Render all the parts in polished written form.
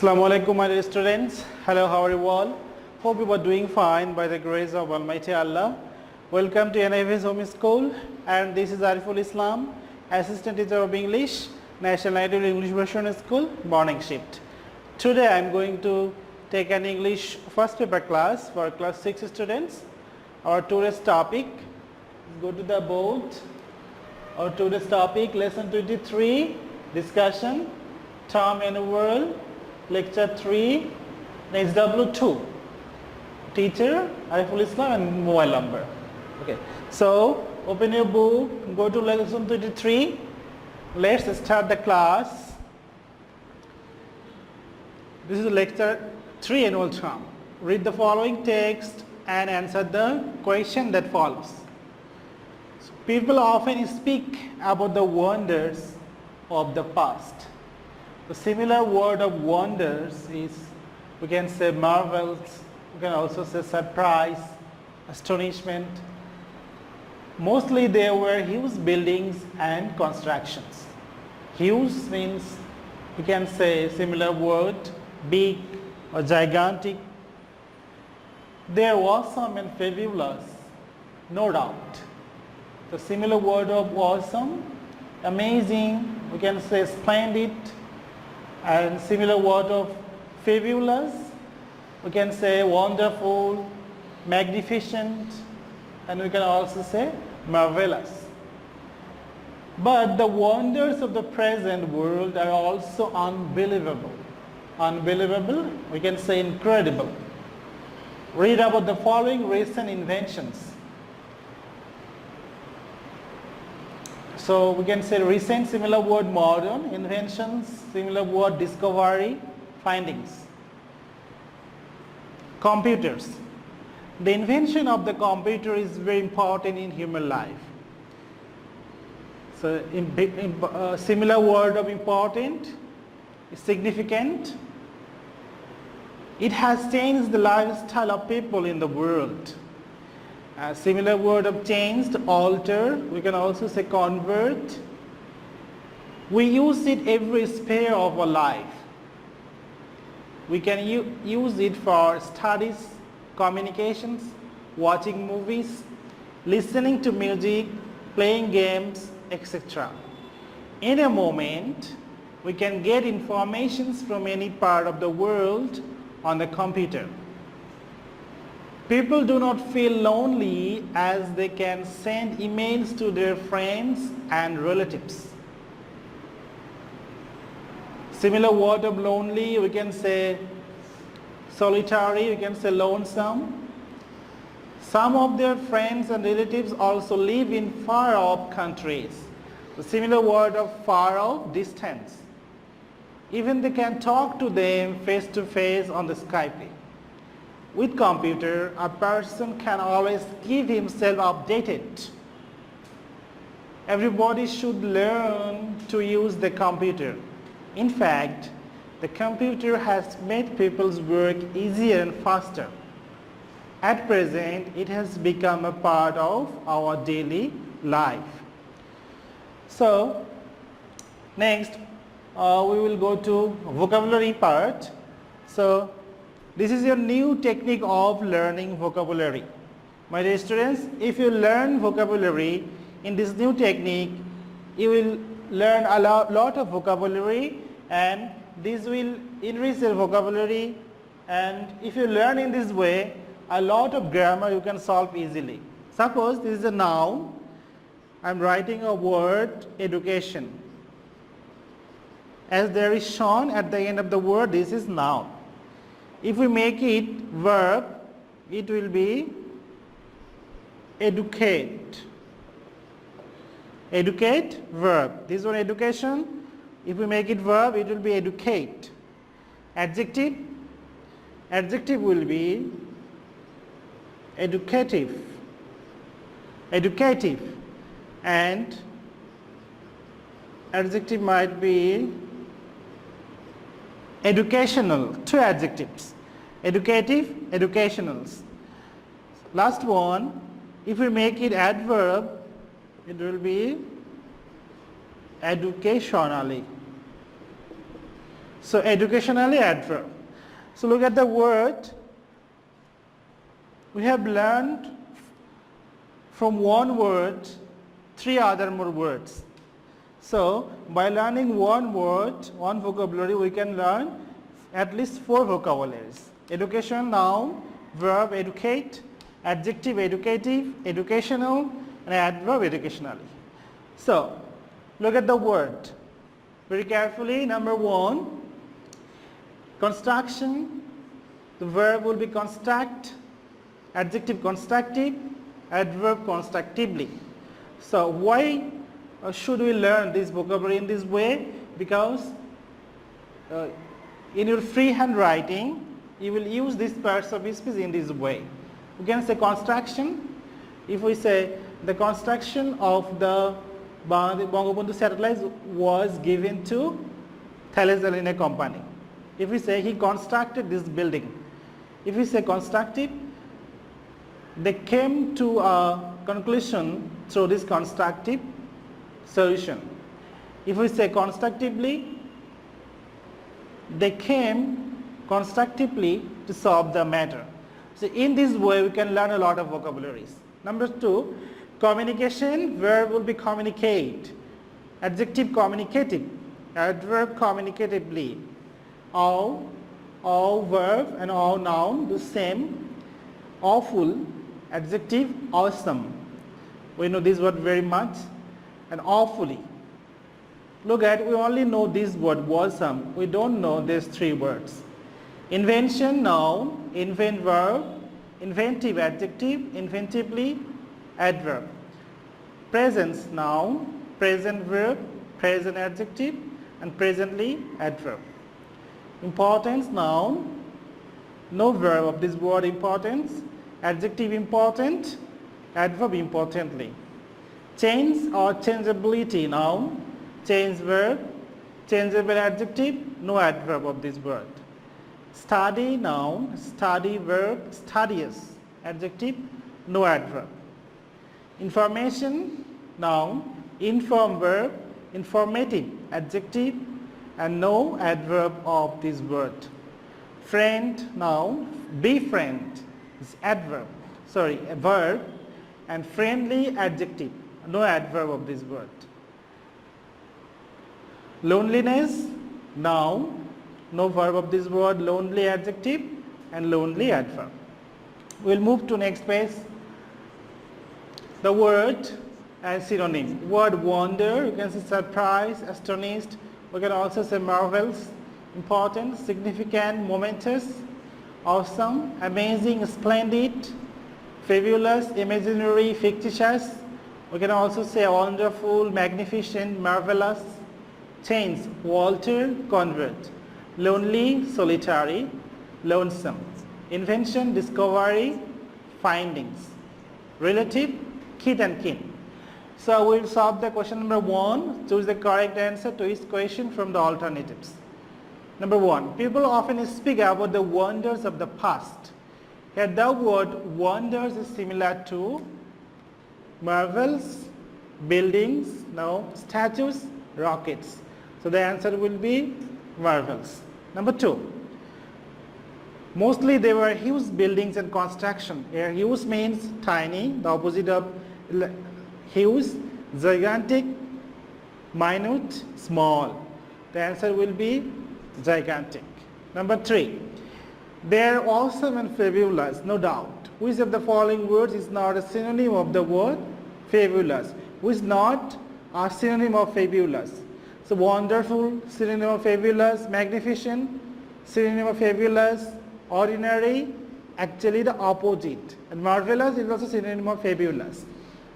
Assalamu alaikum, my dear students. Hello, how are you all? Hope you are doing fine by the grace of Almighty Allah. Welcome to NIV's Home School, and this is Ariful Islam, Assistant Teacher of English, National Ideal English Version School, morning shift. Today I am going to take an English first paper class for class 6 students. Our today's topic, go to the board. Our today's topic, lesson 23, discussion, term and world, lecture 3, next W2, teacher, Ariful Islam, and mobile number. Okay, so open your book, go to lesson 23. Let's start the class. This is lecture 3, annual term. Read the following text and answer the question that follows. So, people often speak about the wonders of the past. The similar word of wonders is, we can say marvels, we can also say surprise, astonishment. Mostly there were huge buildings and constructions. Huge means, we can say similar word, big or gigantic. They are awesome and fabulous, no doubt. The similar word of awesome, amazing, we can say splendid, and similar word of fabulous, we can say wonderful, magnificent, and we can also say marvelous. But the wonders of the present world are also unbelievable. Unbelievable, we can say incredible. Read about the following recent inventions. So we can say recent, similar word modern, inventions, similar word discovery, findings. Computers. The invention of the computer is very important in human life. So similar word of important, significant. It has changed the lifestyle of people in the world. Similar word of changed, alter, we can also say convert. We use it every sphere of our life. We can use it for studies, communications, watching movies, listening to music, playing games, etc. In a moment, we can get information from any part of the world on the computer. People do not feel lonely as they can send emails to their friends and relatives. Similar word of lonely, we can say solitary, we can say lonesome. Some of their friends and relatives also live in far off countries. The similar word of far off, distance. Even they can talk to them face to face on the Skype. With computer, a person can always keep himself updated. Everybody should learn to use the computer. In fact, the computer has made people's work easier and faster. At present, it has become a part of our daily life. So, next, we will go to vocabulary part. So, this is your new technique of learning vocabulary. My dear students, if you learn vocabulary in this new technique, you will learn a lot of vocabulary, and this will enrich your vocabulary. And if you learn in this way, a lot of grammar you can solve easily. Suppose this is a noun. I am writing a word education. As there is shown at the end of the word, this is noun. If we make it verb, it will be educate. Educate, verb. This one education. If we make it verb, it will be educate. Adjective. Adjective will be educative. Educative. And adjective might be educational. Two adjectives. Educative, educationals. Last one, if we make it adverb, it will be educationally. So educationally adverb. So look at the word. We have learned from one word 3 other more words. So by learning one word, one vocabulary, we can learn at least 4 vocabularies. Education, noun, verb, educate, adjective, educative, educational, and adverb, educationally. So look at the word very carefully. Number 1, construction. The verb will be construct, adjective constructive, adverb constructively. So why should we learn this vocabulary in this way? Because in your freehand writing, you will use these parts of speech in this way. You can say construction. If we say the construction of the Bangabandhu satellite was given to Thales Alenia Company. If we say he constructed this building. If we say constructive, they came to a conclusion through this constructive solution. If we say constructively, they came constructively to solve the matter. So in this way we can learn a lot of vocabularies. Number 2, communication. Verb will be communicate, adjective communicative, adverb communicatively. All verb and all noun the same. Awful, adjective awesome. We know this word very much. And awfully. Look at, we only know this word awesome. We don't know these 3 words. Invention, noun, invent verb, inventive adjective, inventively adverb. Presence, noun, present verb, present adjective, and presently adverb. Importance, noun, no verb of this word importance, adjective important, adverb importantly. Change or changeability, noun, change verb, changeable adjective, no adverb of this word. Study, noun, study verb, studious adjective, no adverb. Information, noun, inform verb, informative adjective, and no adverb of this word. Friend, noun, befriend is adverb, sorry, a verb, and friendly adjective, no adverb of this word. Loneliness, noun, no verb of this word, lonely adjective, and lonely adverb. We'll move to next page. The word and synonym. Word wonder, you can say surprise, astonished. We can also say marvelous, important, significant, momentous, awesome, amazing, splendid, fabulous, imaginary, fictitious. We can also say wonderful, magnificent, marvelous. Change, Walter, convert. Lonely, solitary, lonesome. Invention, discovery, findings. Relative, kith and kin. So we'll solve the question number 1. Choose the correct answer to each question from the alternatives. Number 1. People often speak about the wonders of the past. Here the word wonders is similar to marvels, buildings, no, statues, rockets. So the answer will be marvels. Number 2. Mostly they were huge buildings and construction. Here huge means tiny, the opposite of huge, gigantic, minute, small. The answer will be gigantic. Number 3. They are awesome and fabulous, no doubt. Which of the following words is not a synonym of the word fabulous? Which is not a synonym of fabulous? So wonderful, synonym of fabulous, magnificent, synonym of fabulous, ordinary, actually the opposite. And marvelous is also synonym of fabulous.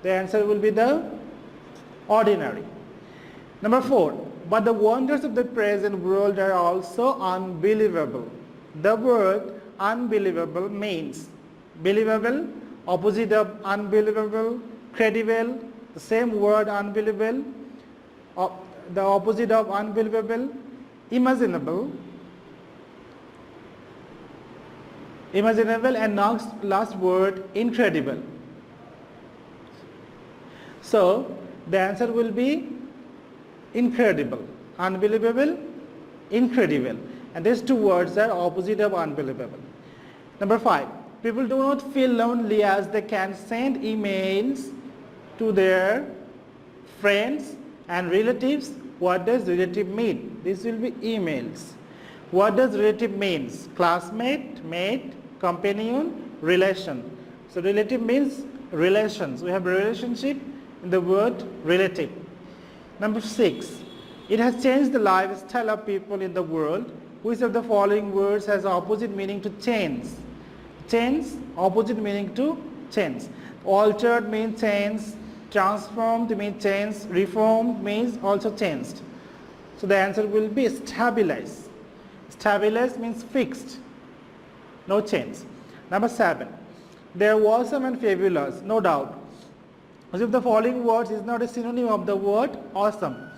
The answer will be the ordinary. Number 4. But the wonders of the present world are also unbelievable. The word unbelievable means believable, opposite of unbelievable, credible, the same word unbelievable, the opposite of unbelievable, imaginable, and last word incredible. So the answer will be incredible, unbelievable, incredible. And these two words are opposite of unbelievable. Number 5, people do not feel lonely as they can send emails to their friends and relatives. What does relative mean? This will be emails. What does relative means? Classmate, mate, companion, relation. So relative means relations. We have a relationship in the word relative. Number 6, it has changed the lifestyle of people in the world. Which of the following words has opposite meaning to change? Change, opposite meaning to change. Altered means change, transformed means change, reformed means also changed. So the answer will be stabilize. Stabilize means fixed, no change. Number 7, they are awesome and fabulous, no doubt. As if the following words is not a synonym of the word awesome.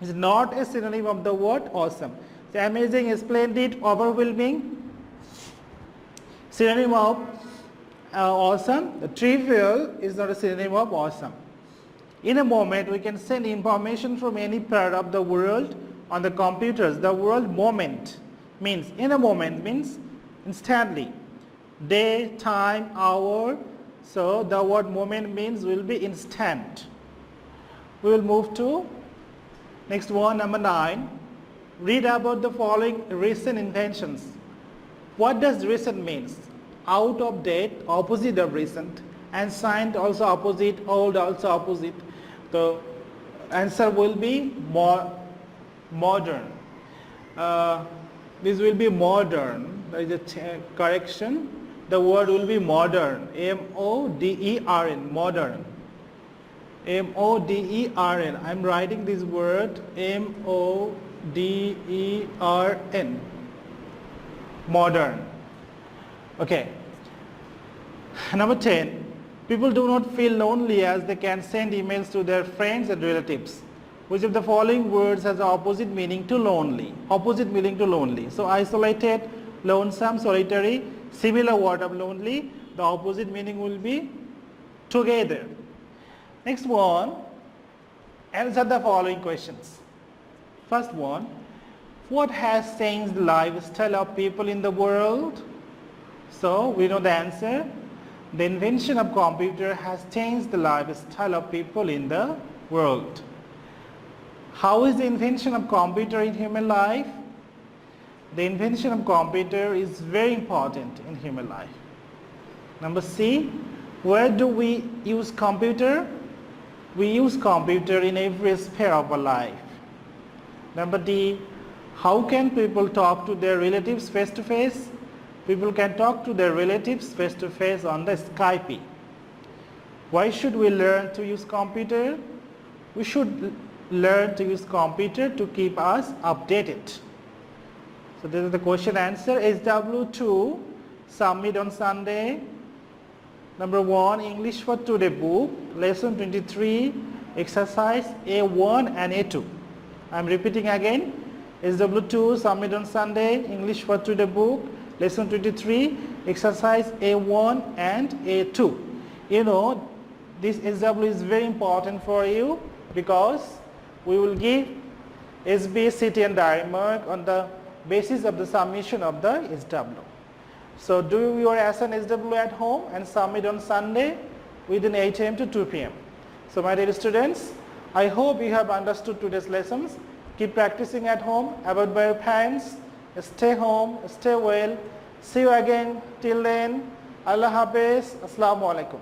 Is not a synonym of the word awesome. So amazing, splendid, overwhelming. Synonym of awesome. The trivial is not a synonym of awesome. In a moment, we can send information from any part of the world on the computers. The word moment means, in a moment means instantly. Day, time, hour. So the word moment means will be instant. We will move to next one, number 9. Read about the following recent inventions. What does recent means? Out of date, opposite of recent. Ancient also opposite, old also opposite. The answer will be more modern. This will be modern. There is a correction. The word will be modern. M-O-D-E-R-N, modern. M-O-D-E-R-N. I am writing this word M-O-D-E-R-N. Modern. Okay. Number 10. People do not feel lonely as they can send emails to their friends and relatives. Which of the following words has the opposite meaning to lonely? Opposite meaning to lonely. So isolated, lonesome, solitary, similar word of lonely. The opposite meaning will be together. Next one, answer the following questions. First one, what has changed the lifestyle of people in the world? So we know the answer. The invention of computer has changed the lifestyle of people in the world. How is the invention of computer in human life? The invention of computer is very important in human life. Number C, where do we use computer? We use computer in every sphere of our life. Number D, how can people talk to their relatives face to face? People can talk to their relatives face to face on the Skype. Why should we learn to use computer? We should learn to use computer to keep us updated. So this is the question answer. SW2, submit on Sunday. Number 1, English for Today book, lesson 23, exercise A1 and A2. I am repeating again. SW2, submit on Sunday, English for Today book, lesson 23, exercise A1 and A2. You know, this SW is very important for you because we will give SBS City and Diary Mark on the basis of the submission of the SW. So do your assigned SW at home and submit on Sunday within 8 AM to 2 PM. So my dear students, I hope you have understood today's lessons. Keep practicing at home, avoid by your parents, stay home, stay well. See you again. Till then, Allah Hafiz. Assalamu alaikum.